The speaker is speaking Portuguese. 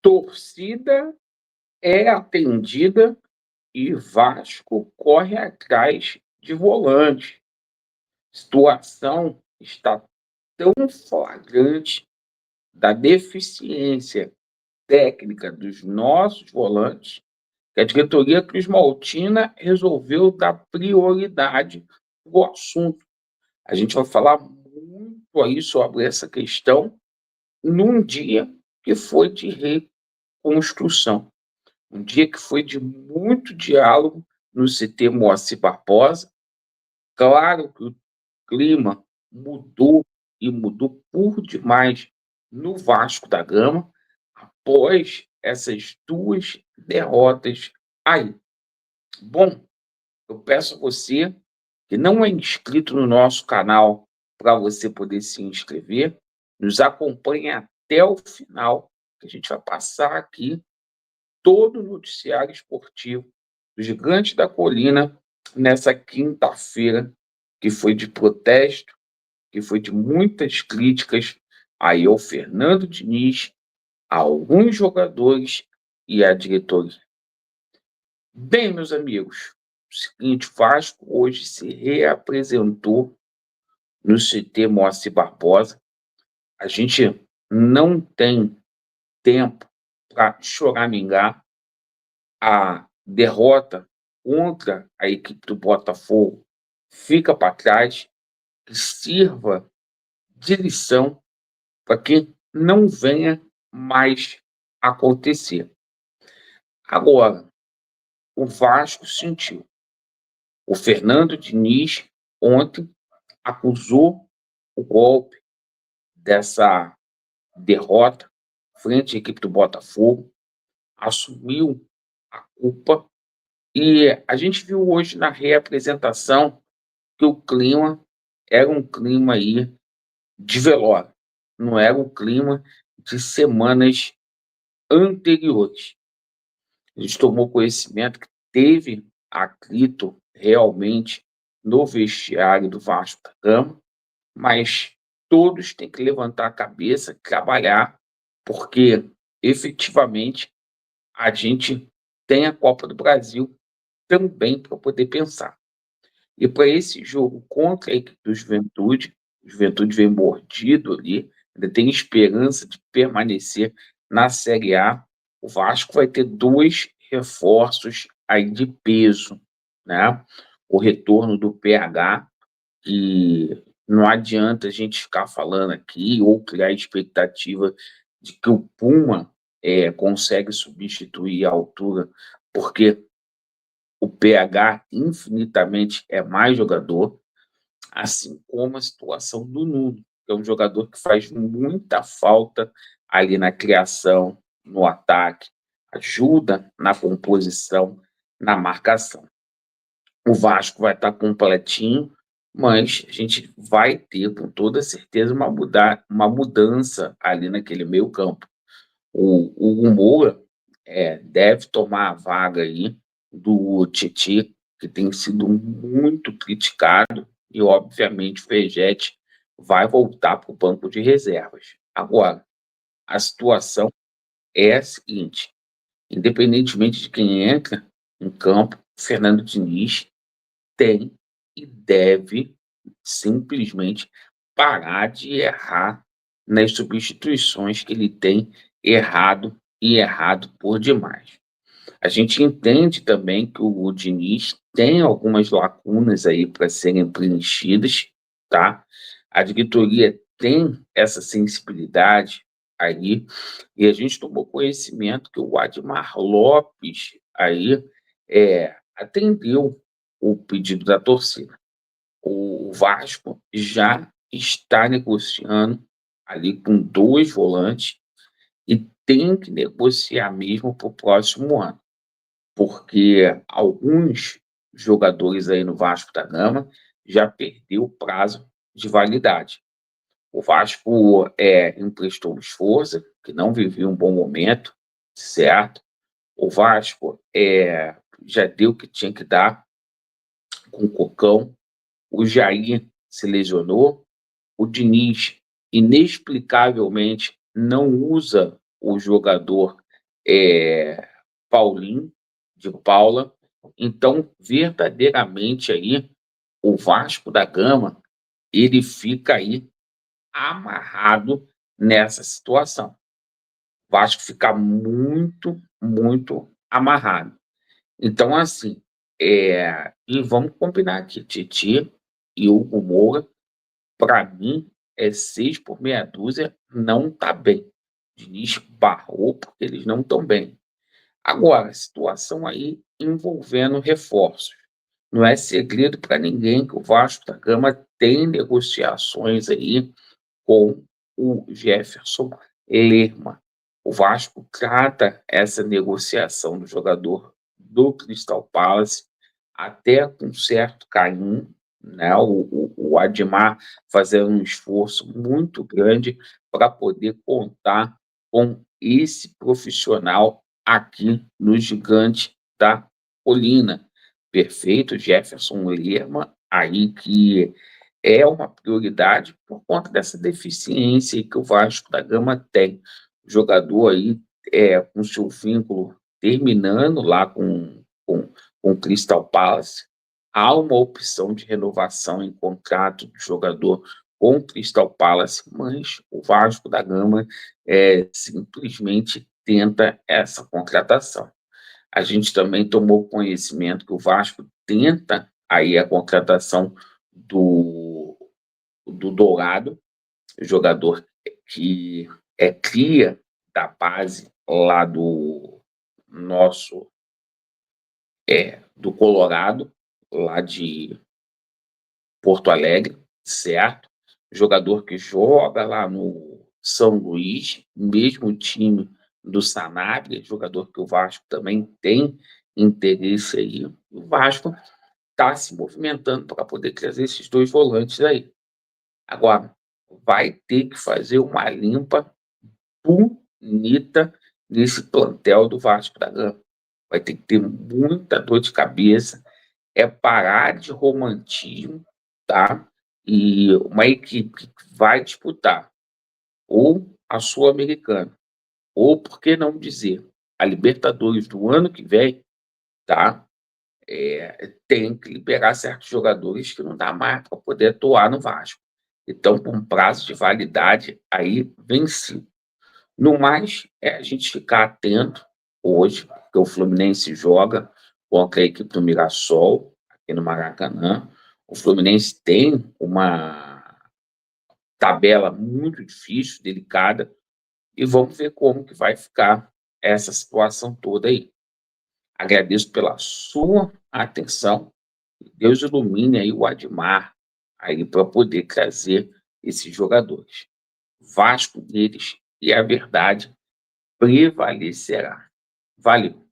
Torcida é atendida e Vasco corre atrás de volante. Situação está tão flagrante da deficiência técnica dos nossos volantes que a diretoria Cruz-Maltina resolveu dar prioridade ao assunto. A gente vai falar muito aí sobre essa questão num dia que foi de reconstrução. Um dia que foi de muito diálogo no CT Moacir Barbosa. Claro que o clima mudou e mudou por demais no Vasco da Gama após essas duas derrotas aí. Bom, eu peço a você que não é inscrito no nosso canal para você poder se inscrever, nos acompanhe até o final, que a gente vai passar aqui todo o noticiário esportivo do Gigante da Colina nessa quinta-feira, que foi de protesto, que foi de muitas críticas aí ao Fernando Diniz, a alguns jogadores e à diretoria. Bem, meus amigos, o seguinte, Vasco hoje se reapresentou no CT Moacir Barbosa. A gente não tem tempo para choramingar. A derrota contra a equipe do Botafogo fica para trás, que sirva de lição para que não venha mais acontecer. Agora, o Vasco sentiu. O Fernando Diniz ontem acusou o golpe dessa derrota frente à equipe do Botafogo, assumiu a culpa e a gente viu hoje na reapresentação que o clima era um clima aí de velório, não era um clima de semanas anteriores. A gente tomou conhecimento que teve atrito realmente no vestiário do Vasco da Gama, mas todos têm que levantar a cabeça, trabalhar, porque efetivamente a gente tem a Copa do Brasil também para poder pensar. E para esse jogo contra a equipe do Juventude, o Juventude vem mordido ali, ainda tem esperança de permanecer na Série A. O Vasco vai ter dois reforços aí de peso, né? O retorno do PH, que não adianta a gente ficar falando aqui ou criar expectativa de que o Puma consegue substituir a altura, porque o PH infinitamente é mais jogador, assim como a situação do Nuno, que é um jogador que faz muita falta ali na criação, no ataque, ajuda na composição, na marcação. O Vasco vai estar completinho, mas a gente vai ter, com toda certeza, uma mudança ali naquele meio campo. O Hugo Moura deve tomar a vaga aí do Titi, que tem sido muito criticado, e obviamente o Vegetti vai voltar para o banco de reservas. Agora, a situação é a seguinte: independentemente de quem entra em campo, Fernando Diniz tem e deve simplesmente parar de errar nas substituições que ele tem errado e errado por demais. A gente entende também que o Diniz tem algumas lacunas aí para serem preenchidas, tá? A diretoria tem essa sensibilidade aí, e a gente tomou conhecimento que o Admar Lopes aí atendeu o pedido da torcida. O Vasco já está negociando ali com dois volantes e tem que negociar mesmo para o próximo ano, porque alguns jogadores aí no Vasco da Gama já perdeu o prazo de validade. O Vasco emprestou o Sforza, que não vivia um bom momento, certo? O Vasco já deu o que tinha que dar com o Cocão. O Jair se lesionou. O Diniz, inexplicavelmente, não usa o jogador Paulinho, de Paula. Então, verdadeiramente aí, o Vasco da Gama, ele fica aí amarrado nessa situação. O Vasco fica muito, muito amarrado. Então, assim, e vamos combinar aqui, Titi e Hugo Moura, para mim, é 6 por meia dúzia, não tá bem. Diniz barrou porque eles não estão bem. Agora, situação aí envolvendo reforços. Não é segredo para ninguém que o Vasco da Gama tem negociações aí com o Jefferson Lerma. O Vasco trata essa negociação do jogador do Crystal Palace até com certo carinho, né? O Admar fazendo um esforço muito grande para poder contar com esse profissional aqui no Gigante da Colina. Perfeito, Jefferson Lerma, aí que é uma prioridade por conta dessa deficiência que o Vasco da Gama tem. O jogador aí, com seu vínculo terminando lá com o Crystal Palace, há uma opção de renovação em contrato do jogador com o Crystal Palace, mas o Vasco da Gama simplesmente tenta essa contratação. A gente também tomou conhecimento que o Vasco tenta aí a contratação do Dourado, jogador que é cria da base lá do nosso do Colorado, lá de Porto Alegre, certo? Jogador que joga lá no São Luís, mesmo time do Sanabria, jogador que o Vasco também tem interesse aí. O Vasco está se movimentando para poder trazer esses dois volantes aí. Agora, vai ter que fazer uma limpa bonita nesse plantel do Vasco da Gama. Vai ter que ter muita dor de cabeça, parar de romantismo, tá? E uma equipe que vai disputar ou a Sul-Americana, ou, por que não dizer, a Libertadores do ano que vem, tá? Tem que liberar certos jogadores que não dá mais para poder atuar no Vasco. Então, com um prazo de validade aí vencido. No mais, a gente ficar atento hoje, porque o Fluminense joga contra a equipe do Mirassol, aqui no Maracanã. O Fluminense tem uma tabela muito difícil, delicada, e vamos ver como que vai ficar essa situação toda aí. Agradeço pela sua atenção. Deus ilumine aí o Admar aí para poder trazer esses jogadores. Vasco deles e a verdade prevalecerá. Valeu.